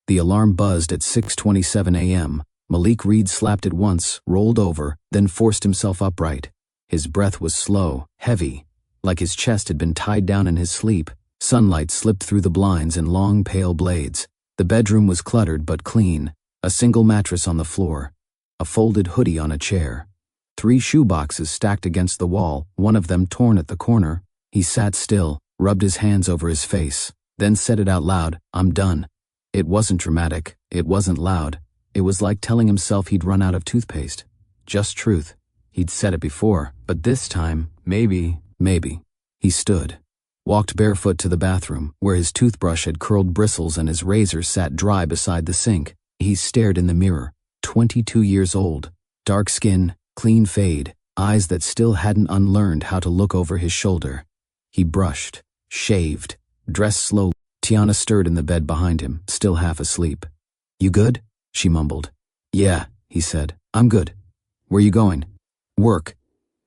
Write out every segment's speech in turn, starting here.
The alarm buzzed at 6:27 a.m. Malik Reed slapped it once, rolled over, then forced himself upright. His breath was slow, heavy, like his chest had been tied down in his sleep. Sunlight slipped through the blinds in long, pale blades. The bedroom was cluttered but clean. A single mattress on the floor. A folded hoodie on a chair. 3 shoeboxes stacked against the wall, one of them torn at the corner. He sat still, rubbed his hands over his face, then said it out loud, "I'm done." It wasn't dramatic, it wasn't loud. It was like telling himself he'd run out of toothpaste. Just truth. He'd said it before, but this time, maybe. He stood. Walked barefoot to the bathroom, where his toothbrush had curled bristles and his razor sat dry beside the sink. He stared in the mirror. 22 years old. Dark skin, clean fade, eyes that still hadn't unlearned how to look over his shoulder. He brushed, shaved, dressed slowly. Tiana stirred in the bed behind him, still half asleep. "You good?" she mumbled. "Yeah," he said. "I'm good. Where you going?" "Work."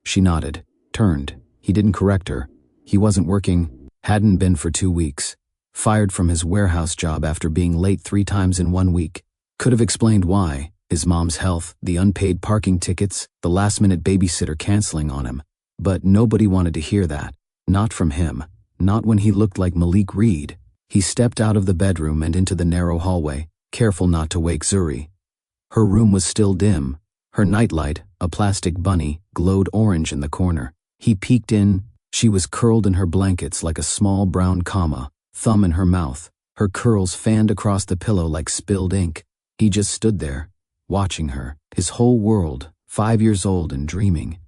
She nodded, turned. He didn't correct her. He wasn't working, hadn't been for 2 weeks. Fired from his warehouse job after being late 3 times in 1 week. Could have explained why. His mom's health, the unpaid parking tickets, the last-minute babysitter canceling on him. But nobody wanted to hear that. Not from him. Not when he looked like Malik Reed. He stepped out of the bedroom and into the narrow hallway, careful not to wake Zuri. Her room was still dim. Her nightlight, a plastic bunny, glowed orange in the corner. He peeked in. She was curled in her blankets like a small brown comma, thumb in her mouth, her curls fanned across the pillow like spilled ink. He just stood there, watching her, his whole world, 5 years old and dreaming.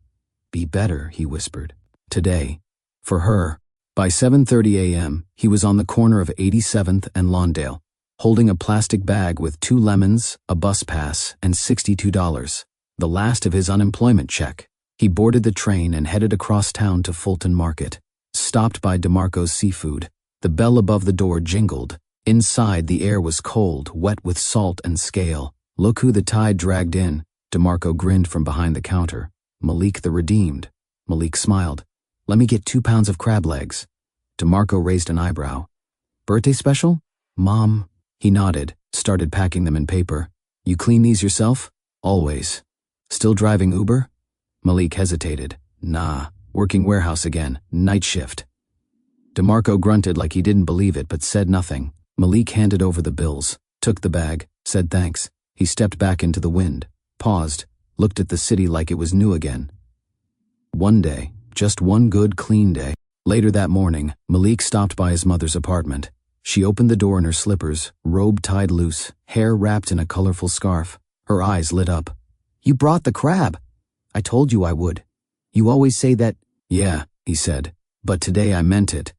"Be better," he whispered. Today. For her. By 7:30 a.m., he was on the corner of 87th and Lawndale, holding a plastic bag with 2 lemons, a bus pass, and $62, the last of his unemployment check. He boarded the train and headed across town to Fulton Market. Stopped by DeMarco's Seafood. The bell above the door jingled. Inside, the air was cold, wet with salt and scale. "Look who the tide dragged in." DeMarco grinned from behind the counter. "Malik the Redeemed." Malik smiled. "Let me get 2 pounds of crab legs." DeMarco raised an eyebrow. "Birthday special?" "Mom." He nodded, started packing them in paper. "You clean these yourself?" "Always." "Still driving Uber?" Malik hesitated. "Nah, working warehouse again, night shift." DeMarco grunted like he didn't believe it but said nothing. Malik handed over the bills, took the bag, said thanks. He stepped back into the wind, paused, looked at the city like it was new again. One day, just one good, clean day. Later that morning, Malik stopped by his mother's apartment. She opened the door in her slippers, robe tied loose, hair wrapped in a colorful scarf. Her eyes lit up. "You brought the crab. I told you I would. You always say that." "Yeah," he said, "but today I meant it."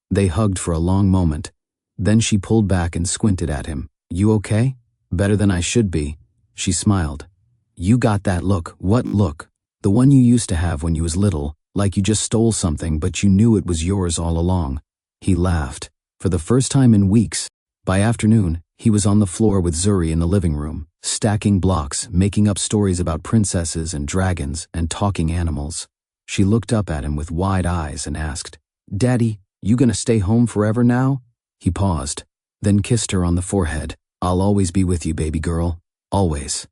They hugged for a long moment. Then she pulled back and squinted at him. "You okay?" "Better than I should be." She smiled. "You got that look." "What look?" "The one you used to have when you was little, like you just stole something but you knew it was yours all along." He laughed. For the first time in weeks. By afternoon, he was on the floor with Zuri in the living room, stacking blocks, making up stories about princesses and dragons and talking animals. She looked up at him with wide eyes and asked, "Daddy, you gonna stay home forever now?" He paused, then kissed her on the forehead. "I'll always be with you, baby girl. Always."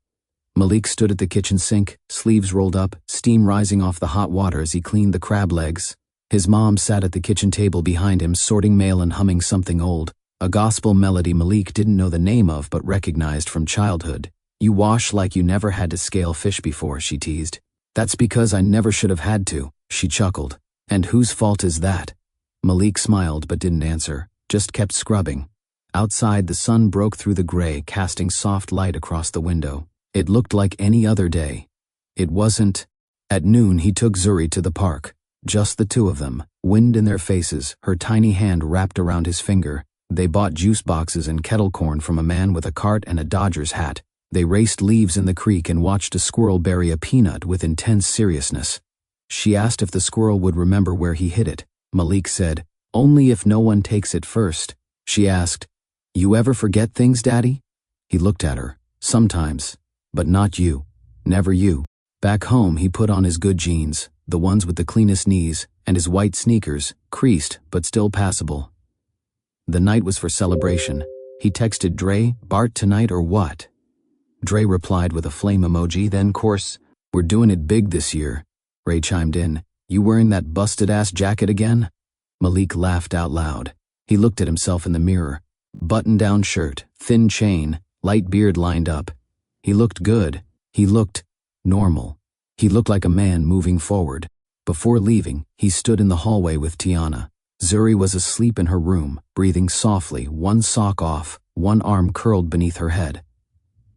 Malik stood at the kitchen sink, sleeves rolled up, steam rising off the hot water as he cleaned the crab legs. His mom sat at the kitchen table behind him, sorting mail and humming something old, a gospel melody Malik didn't know the name of but recognized from childhood. "You wash like you never had to scale fish before," she teased. "That's because I never should have had to," she chuckled. "And whose fault is that?" Malik smiled but didn't answer, just kept scrubbing. Outside, the sun broke through the gray, casting soft light across the window. It looked like any other day. It wasn't. At noon, he took Zuri to the park. Just the 2 of them, wind in their faces, her tiny hand wrapped around his finger. They bought juice boxes and kettle corn from a man with a cart and a Dodgers hat. They raced leaves in the creek and watched a squirrel bury a peanut with intense seriousness. She asked if the squirrel would remember where he hid it. Malik said, "Only if no one takes it first." She asked, "You ever forget things, Daddy?" He looked at her. "Sometimes. But not you. Never you." Back home, he put on his good jeans, the ones with the cleanest knees, and his white sneakers, creased but still passable. The night was for celebration. He texted Dre, "Bart tonight or what?" Dre replied with a flame emoji, "Then course, we're doing it big this year." Ray chimed in, "You wearing that busted-ass jacket again?" Malik laughed out loud. He looked at himself in the mirror. Button-down shirt, thin chain, light beard lined up. He looked good. He looked normal. He looked like a man moving forward. Before leaving, he stood in the hallway with Tiana. Zuri was asleep in her room, breathing softly, one sock off, one arm curled beneath her head.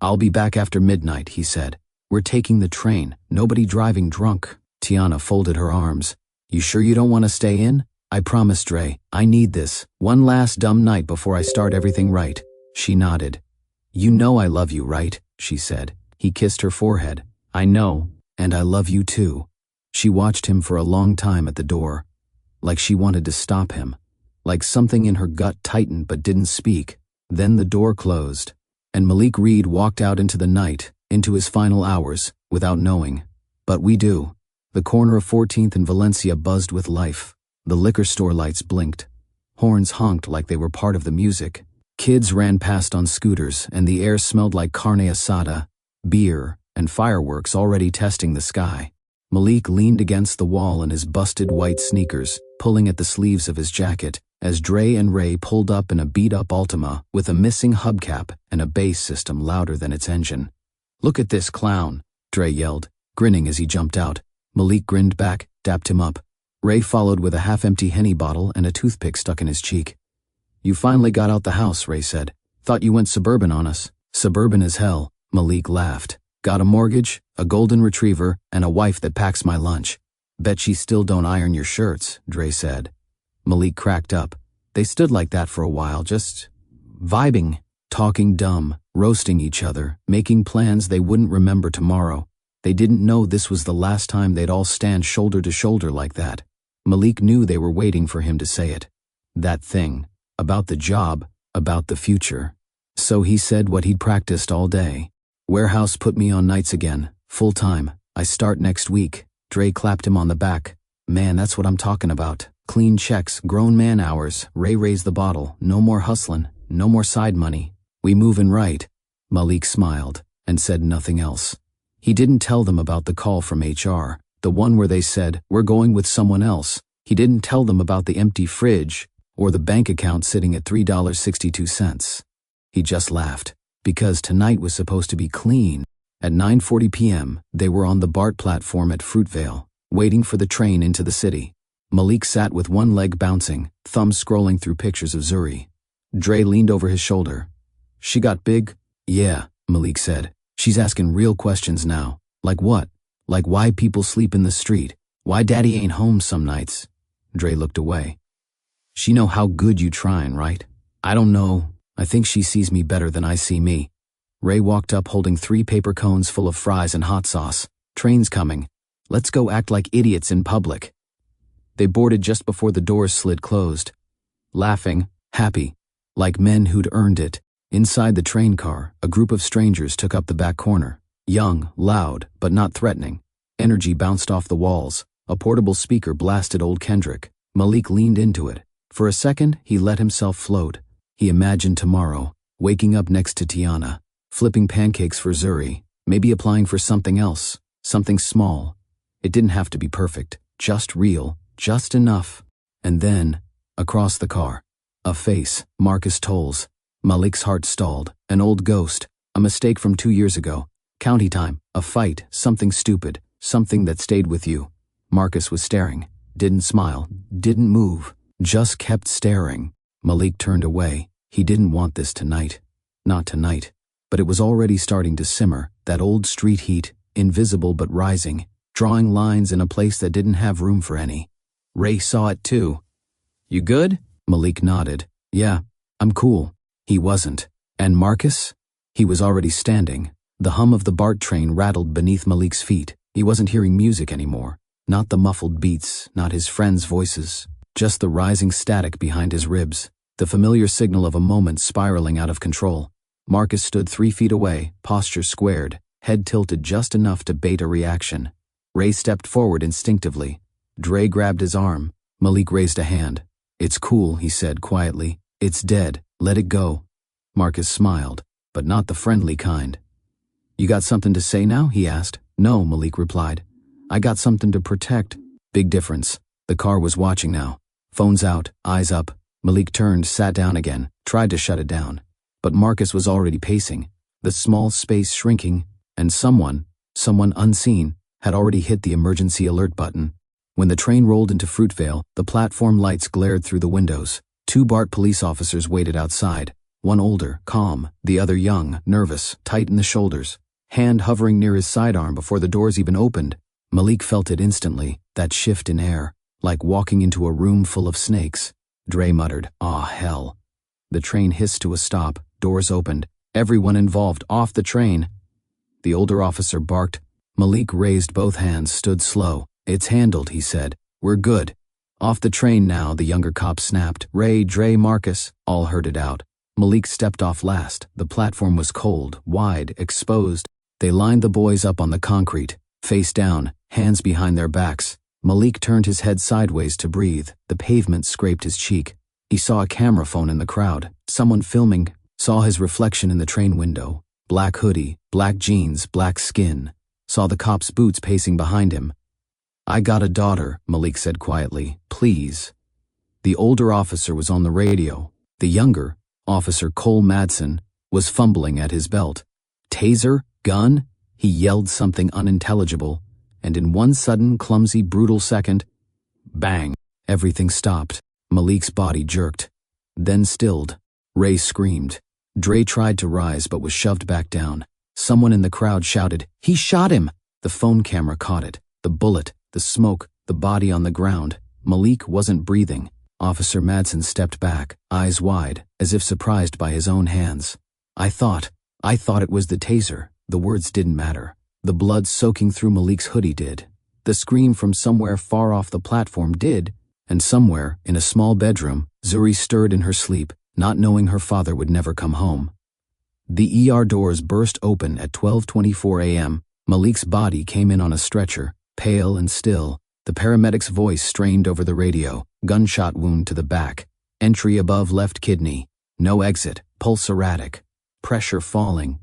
"I'll be back after midnight," he said. "We're taking the train, nobody driving drunk." Tiana folded her arms. "You sure you don't want to stay in?" "I promise, Dre. I need this. One last dumb night before I start everything right." She nodded. "You know I love you, right?" she said. He kissed her forehead. "I know, and I love you too." She watched him for a long time at the door, like she wanted to stop him, like something in her gut tightened but didn't speak. Then the door closed, and Malik Reed walked out into the night, into his final hours, without knowing. But we do. The corner of 14th and Valencia buzzed with life. The liquor store lights blinked. Horns honked like they were part of the music. Kids ran past on scooters, and the air smelled like carne asada, beer, and fireworks already testing the sky. Malik leaned against the wall in his busted white sneakers, pulling at the sleeves of his jacket, as Dre and Ray pulled up in a beat-up Altima with a missing hubcap and a bass system louder than its engine. "Look at this clown," Dre yelled, grinning as he jumped out. Malik grinned back, dapped him up. Ray followed with a half-empty Henny bottle and a toothpick stuck in his cheek. "You finally got out the house," Ray said. "Thought you went suburban on us." "Suburban as hell," Malik laughed. "Got a mortgage, a golden retriever, and a wife that packs my lunch." "Bet she still don't iron your shirts," Dre said. Malik cracked up. They stood like that for a while, just vibing, talking dumb, roasting each other, making plans they wouldn't remember tomorrow. They didn't know this was the last time they'd all stand shoulder to shoulder like that. Malik knew they were waiting for him to say it. That thing. About the job. About the future. So he said what he'd practiced all day. "Warehouse put me on nights again. Full time. I start next week." Dre clapped him on the back. "Man, that's what I'm talking about. Clean checks, grown man hours." Ray raised the bottle. "No more hustlin'. No more side money. We movin' right." Malik smiled and said nothing else. He didn't tell them about the call from HR, the one where they said, "We're going with someone else." He didn't tell them about the empty fridge or the bank account sitting at $3.62. He just laughed, because tonight was supposed to be clean. At 9:40 p.m., they were on the BART platform at Fruitvale, waiting for the train into the city. Malik sat with one leg bouncing, thumb scrolling through pictures of Zuri. Dre leaned over his shoulder. "She got big?" "Yeah," Malik said. "She's asking real questions now." "Like what?" "Like why people sleep in the street. Why daddy ain't home some nights." Dre looked away. "She know how good you tryin', right?" "I don't know. I think she sees me better than I see me." Ray walked up holding 3 paper cones full of fries and hot sauce. "Train's coming. Let's go act like idiots in public." They boarded just before the doors slid closed. Laughing, happy, like men who'd earned it. Inside the train car, a group of strangers took up the back corner. Young, loud, but not threatening. Energy bounced off the walls. A portable speaker blasted old Kendrick. Malik leaned into it. For a second, he let himself float. He imagined tomorrow, waking up next to Tiana, flipping pancakes for Zuri, maybe applying for something else, something small. It didn't have to be perfect, just real, just enough. And then, across the car, a face, Marcus Tolles. Malik's heart stalled. An old ghost, a mistake from 2 years ago. County time, a fight, something stupid, something that stayed with you. Marcus was staring, didn't smile, didn't move, just kept staring. Malik turned away. He didn't want this tonight. Not tonight. But it was already starting to simmer, that old street heat, invisible but rising, drawing lines in a place that didn't have room for any. Ray saw it too. "You good?" Malik nodded. "Yeah, I'm cool." He wasn't. And Marcus? He was already standing. The hum of the BART train rattled beneath Malik's feet. He wasn't hearing music anymore. Not the muffled beats, not his friends' voices. Just the rising static behind his ribs. The familiar signal of a moment spiraling out of control. Marcus stood 3 feet away, posture squared, head tilted just enough to bait a reaction. Ray stepped forward instinctively. Dre grabbed his arm. Malik raised a hand. "It's cool," he said quietly. "It's dead. Let it go." Marcus smiled, but not the friendly kind. You got something to say now? He asked. No, Malik replied. I got something to protect. Big difference. The car was watching now. Phones out, eyes up. Malik turned, sat down again, tried to shut it down. But Marcus was already pacing, the small space shrinking, and someone unseen, had already hit the emergency alert button. When the train rolled into Fruitvale, the platform lights glared through the windows. 2 BART police officers waited outside, one older, calm, the other young, nervous, tight in the shoulders, hand hovering near his sidearm before the doors even opened. Malik felt it instantly, that shift in air, like walking into a room full of snakes. Dre muttered, "Aw, hell." The train hissed to a stop, doors opened, everyone involved off the train. The older officer barked. Malik raised both hands, stood slow. It's handled, he said. We're good. Off the train now, the younger cop snapped. Ray, Dre, Marcus, all herded out. Malik stepped off last. The platform was cold, wide, exposed. They lined the boys up on the concrete, face down, hands behind their backs. Malik turned his head sideways to breathe. The pavement scraped his cheek. He saw a camera phone in the crowd, someone filming, saw his reflection in the train window. Black hoodie, black jeans, black skin. Saw the cop's boots pacing behind him. I got a daughter, Malik said quietly. Please. The older officer was on the radio. The younger, Officer Cole Madsen, was fumbling at his belt. Taser? Gun? He yelled something unintelligible, and in one sudden, clumsy, brutal second, bang, everything stopped. Malik's body jerked, then stilled. Ray screamed. Dre tried to rise but was shoved back down. Someone in the crowd shouted, "He shot him!" The phone camera caught it. The bullet, the smoke, the body on the ground. Malik wasn't breathing. Officer Madsen stepped back, eyes wide, as if surprised by his own hands. I thought it was the taser." The words didn't matter. The blood soaking through Malik's hoodie did. The scream from somewhere far off the platform did. And somewhere, in a small bedroom, Zuri stirred in her sleep, not knowing her father would never come home. The ER doors burst open at 12:24 a.m. Malik's body came in on a stretcher, pale and still. The paramedic's voice strained over the radio. Gunshot wound to the back. Entry above left kidney. No exit. Pulse erratic. Pressure falling.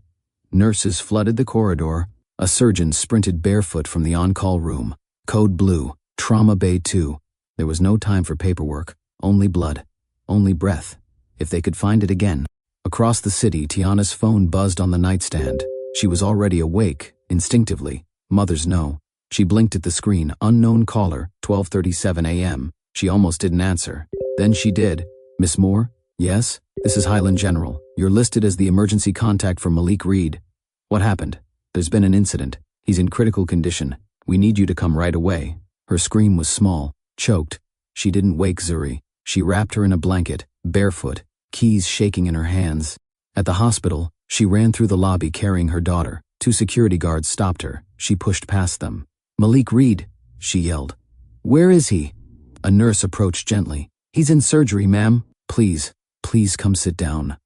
Nurses flooded the corridor. A surgeon sprinted barefoot from the on-call room. Code blue. Trauma Bay 2. There was no time for paperwork. Only blood. Only breath. If they could find it again. Across the city, Tiana's phone buzzed on the nightstand. She was already awake, instinctively. Mothers know. She blinked at the screen. Unknown caller, 12:37 a.m. She almost didn't answer. Then she did. Miss Moore? Yes? This is Highland General. You're listed as the emergency contact for Malik Reed. What happened? There's been an incident. He's in critical condition. We need you to come right away. Her scream was small, choked. She didn't wake Zuri. She wrapped her in a blanket, barefoot, keys shaking in her hands. At the hospital, she ran through the lobby carrying her daughter. 2 security guards stopped her. She pushed past them. Malik Reed, she yelled. Where is he? A nurse approached gently. He's in surgery, ma'am. Please come sit down.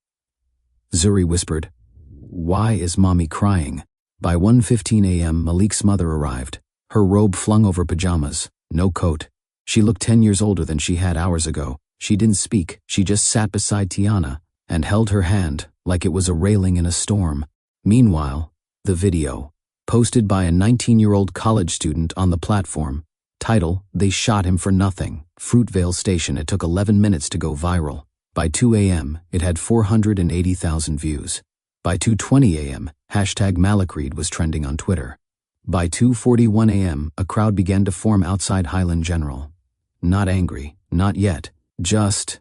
Zuri whispered. Why is mommy crying? By 1:15 a.m., Malik's mother arrived. Her robe flung over pajamas, no coat. She looked 10 years older than she had hours ago. She didn't speak. She just sat beside Tiana and held her hand like it was a railing in a storm. Meanwhile, the video, posted by a 19-year-old college student on the platform. Title, They Shot Him for Nothing. Fruitvale Station. It took 11 minutes to go viral. By 2 a.m., it had 480,000 views. By 2:20 a.m., hashtag Malik Reed was trending on Twitter. By 2:41 a.m., a crowd began to form outside Highland General. Not angry, not yet, just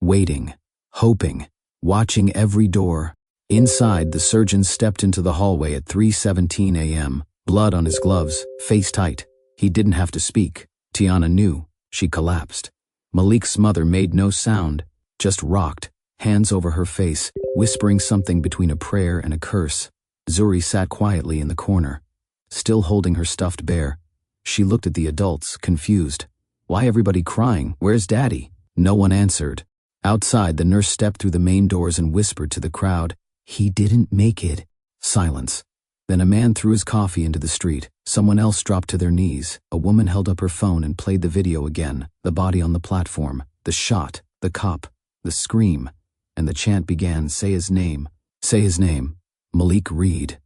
waiting, hoping, watching every door. Inside, the surgeon stepped into the hallway at 3:17 a.m., blood on his gloves, face tight. He didn't have to speak. Tiana knew. She collapsed. Malik's mother made no sound, just rocked, hands over her face, whispering something between a prayer and a curse. Zuri sat quietly in the corner, still holding her stuffed bear. She looked at the adults, confused. Why everybody crying? Where's Daddy? No one answered. Outside, the nurse stepped through the main doors and whispered to the crowd, He didn't make it. Silence. Then a man threw his coffee into the street. Someone else dropped to their knees. A woman held up her phone and played the video again. The body on the platform, the shot, the cop, the scream. and the chant began, "Say his name. Say his name. Malik Reed."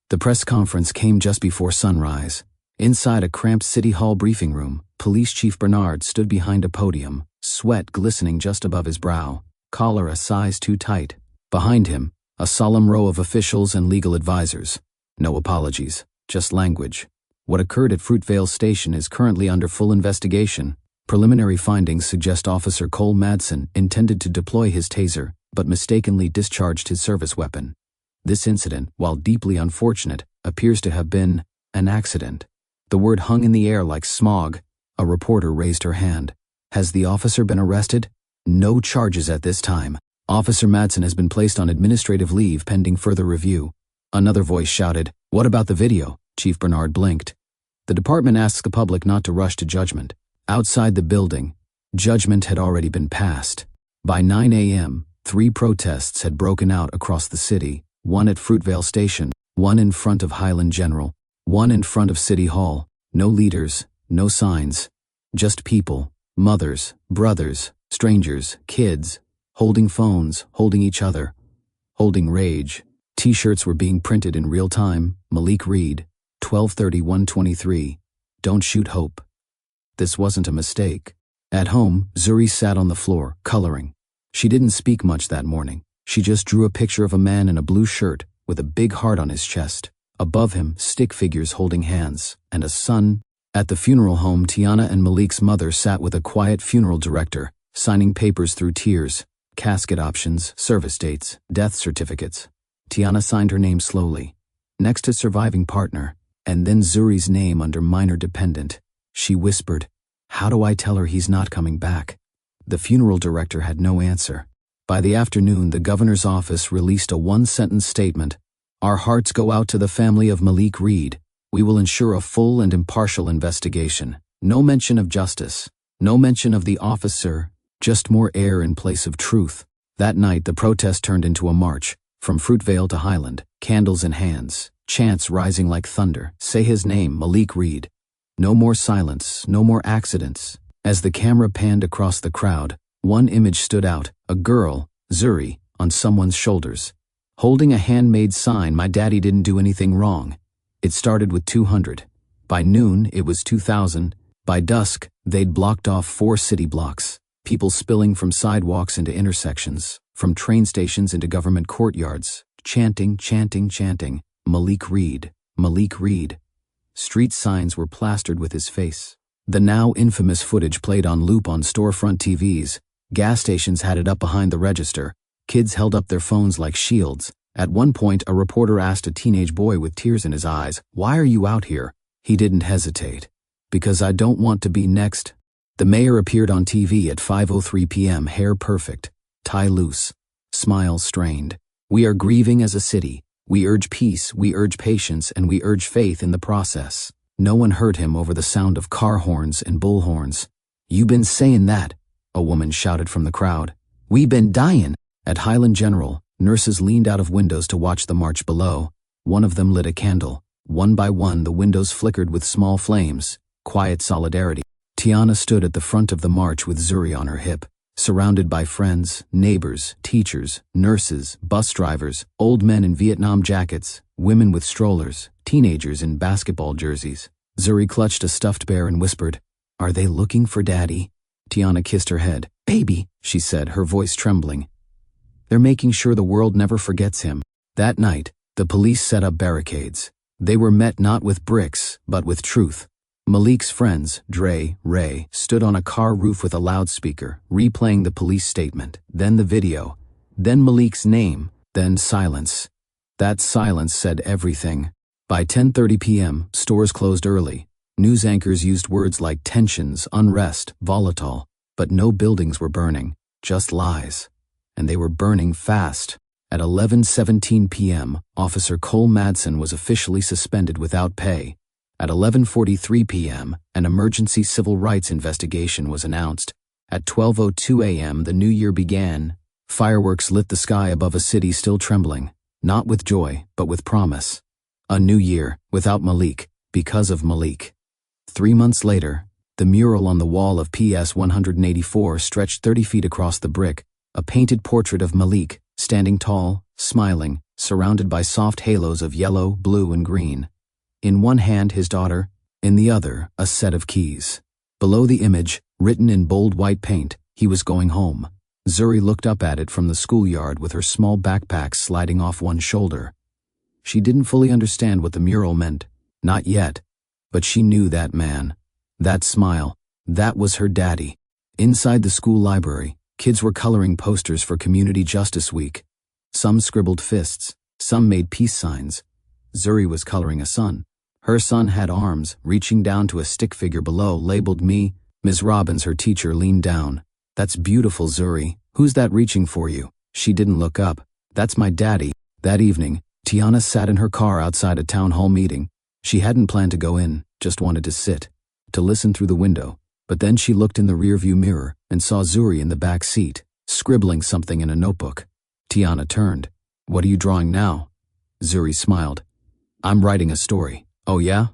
The press conference came just before sunrise. Inside a cramped City Hall briefing room, Police Chief Bernard stood behind a podium, sweat glistening just above his brow, collar a size too tight. Behind him, a solemn row of officials and legal advisors. No apologies, just language. What occurred at Fruitvale Station is currently under full investigation. Preliminary findings suggest Officer Cole Madsen intended to deploy his taser, but mistakenly discharged his service weapon. This incident, while deeply unfortunate, appears to have been an accident. The word hung in the air like smog. A reporter raised her hand. Has the officer been arrested? No charges at this time. Officer Madsen has been placed on administrative leave pending further review. Another voice shouted, "What about the video?" Chief Bernard blinked. The department asks the public not to rush to judgment. Outside the building, judgment had already been passed. By 9 a.m., 3 protests had broken out across the city, one at Fruitvale Station, one in front of Highland General, one in front of City Hall. No leaders, no signs. Just people, mothers, brothers, strangers, kids, holding phones, holding each other, holding rage. T-shirts were being printed in real time. Malik Reed, 12/30/123. Don't shoot hope. This wasn't a mistake. At home, Zuri sat on the floor, coloring. She didn't speak much that morning. She just drew a picture of a man in a blue shirt with a big heart on his chest. Above him, stick figures holding hands, and a son. At the funeral home, Tiana and Malik's mother sat with a quiet funeral director, signing papers through tears, casket options, service dates, death certificates. Tiana signed her name slowly, next to surviving partner, and then Zuri's name under minor dependent. She whispered, "How do I tell her he's not coming back?" The funeral director had no answer. By the afternoon, the governor's office released a one-sentence statement. "Our hearts go out to the family of Malik Reed. We will ensure a full and impartial investigation. No mention of justice. No mention of the officer. Just more air in place of truth." That night, the protest turned into a march, from Fruitvale to Highland, candles in hands, chants rising like thunder. "Say his name, Malik Reed." No more silence, no more accidents. As the camera panned across the crowd, one image stood out, a girl, Zuri, on someone's shoulders, holding a handmade sign, "My daddy didn't do anything wrong." It started with 200. By noon, it was 2,000. By dusk, they'd blocked off 4 city blocks, people spilling from sidewalks into intersections, from train stations into government courtyards, chanting, chanting, chanting, "Malik Reed, Malik Reed." Street signs were plastered with his face. The now infamous footage played on loop on storefront TVs. Gas stations had it up behind the register. Kids held up their phones like shields. At one point, a reporter asked a teenage boy with tears in his eyes, "Why are you out here?" He didn't hesitate. "Because I don't want to be next." The mayor appeared on TV at 5:03 p.m., hair perfect, tie loose, smile strained. "We are grieving as a city. We urge peace, we urge patience, and we urge faith in the process." No one heard him over the sound of car horns and bullhorns. "You been saying that," a woman shouted from the crowd. "We been dying." At Highland General, nurses leaned out of windows to watch the march below. One of them lit a candle. One by one, the windows flickered with small flames. Quiet solidarity. Tiana stood at the front of the march with Zuri on her hip, surrounded by friends, neighbors, teachers, nurses, bus drivers, old men in Vietnam jackets, women with strollers, teenagers in basketball jerseys. Zuri clutched a stuffed bear and whispered, "Are they looking for Daddy?" Tiana kissed her head. "Baby," she said, her voice trembling. "They're making sure the world never forgets him." That night, the police set up barricades. They were met not with bricks, but with truth. Malik's friends, Dre, Ray, stood on a car roof with a loudspeaker, replaying the police statement, then the video, then Malik's name, then silence. That silence said everything. By 10:30 p.m., stores closed early. News anchors used words like tensions, unrest, volatile, but no buildings were burning, just lies. And they were burning fast. At 11:17 p.m., Officer Cole Madsen was officially suspended without pay. At 11:43 p.m., an emergency civil rights investigation was announced. At 12:02 a.m., the new year began. Fireworks lit the sky above a city still trembling, not with joy, but with promise. A new year, without Malik, because of Malik. 3 months later, the mural on the wall of PS 184 stretched 30 feet across the brick, A painted portrait of Malik, standing tall, smiling, surrounded by soft halos of yellow, blue, and green. In one hand his daughter, in the other a set of keys. Below the image, written in bold white paint, he was going home. Zuri looked up at it from the schoolyard with her small backpack sliding off one shoulder. She didn't fully understand what the mural meant, not yet, but she knew that man. That smile, that was her daddy. Inside the school library, kids were coloring posters for Community Justice Week. Some scribbled fists, some made peace signs. Zuri was coloring a sun. Her son had arms, reaching down to a stick figure below labeled me. Ms. Robbins, her teacher, leaned down. "That's beautiful, Zuri. Who's that reaching for you?" She didn't look up. "That's my daddy." That evening, Tiana sat in her car outside a town hall meeting. She hadn't planned to go in, just wanted to sit, to listen through the window. But then she looked in the rearview mirror and saw Zuri in the back seat, scribbling something in a notebook. Tiana turned. "What are you drawing now?" Zuri smiled. "I'm writing a story." "Oh yeah?"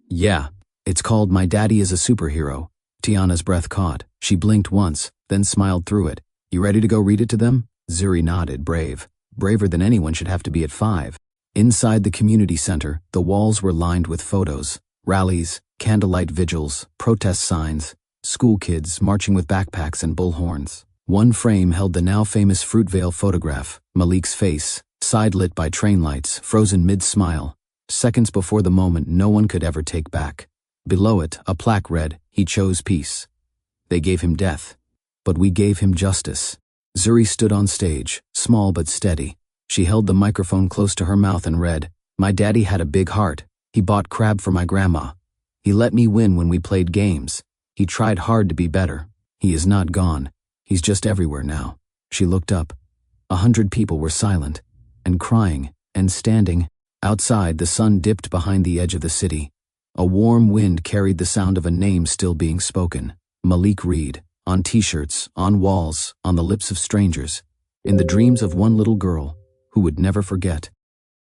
"Yeah. It's called My Daddy is a Superhero." Tiana's breath caught. She blinked once, then smiled through it. "You ready to go read it to them?" Zuri nodded, brave. Braver than anyone should have to be at 5. Inside the community center, the walls were lined with photos, rallies, candlelight vigils, protest signs, school kids marching with backpacks and bullhorns. One frame held the now famous Fruitvale photograph, Malik's face, side-lit by train lights, frozen mid-smile, seconds before the moment no one could ever take back. Below it, a plaque read, "He chose peace. They gave him death, but we gave him justice." Zuri stood on stage, small but steady. She held the microphone close to her mouth and read, "My daddy had a big heart. He bought crab for my grandma. He let me win when we played games. He tried hard to be better. He is not gone. He's just everywhere now." She looked up. 100 people were silent, and crying, and standing. Outside, the sun dipped behind the edge of the city. A warm wind carried the sound of a name still being spoken. Malik Reed. On t-shirts, on walls, on the lips of strangers. In the dreams of one little girl who would never forget.